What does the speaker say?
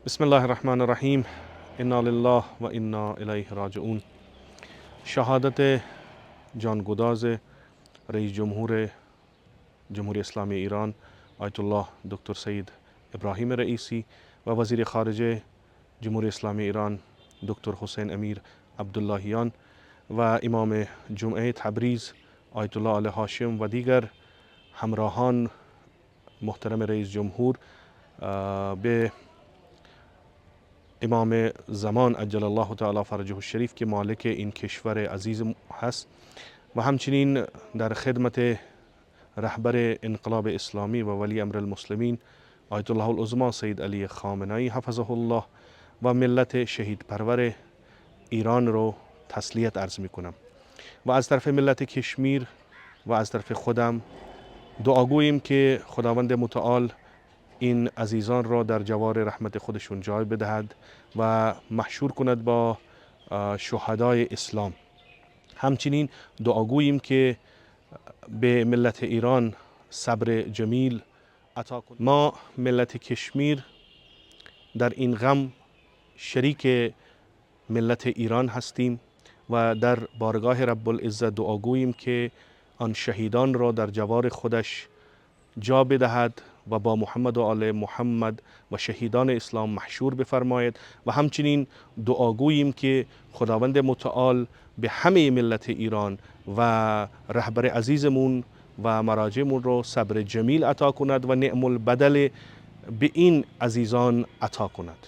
بسم الله الرحمن الرحیم. انا لله و انا الیه راجعون. شهادت جانگداز رئیس جمهور جمهوری اسلامی ایران آیت الله دکتر سید ابراهیم رئیسی و وزیر خارجه جمهوری اسلامی ایران دکتر حسین امیر عبداللهیان و امام جمعه تبریز آیت الله آل هاشم و دیگر همراهان محترم رئیس جمهور به امام زمان عجل الله تعالی فرجه الشریف که مالک این کشور عزیز هست و همچنین در خدمت رهبر انقلاب اسلامی و ولی امر المسلمین آیت الله العظما سید علی خامنه‌ای حفظه الله و ملت شهید پرور ایران رو تسلیت عرض می کنم و از طرف ملت کشمیر و از طرف خودم دعاگوییم که خداوند متعال این عزیزان را در جوار رحمت خودشون جای بدهد و محشور کند با شهدای اسلام. همچنین دعاگوییم که به ملت ایران صبر جمیل عطا کند. ما ملت کشمیر در این غم شریک ملت ایران هستیم و در بارگاه رب العزت دعاگوییم که آن شهیدان را در جوار خودش جا بدهد و با محمد و آل محمد و شهیدان اسلام محشور بفرماید و همچنین دعاگوییم که خداوند متعال به همه ملت ایران و رهبر عزیزمون و مراجعمون رو صبر جمیل عطا کند و نعم البدل به این عزیزان عطا کند.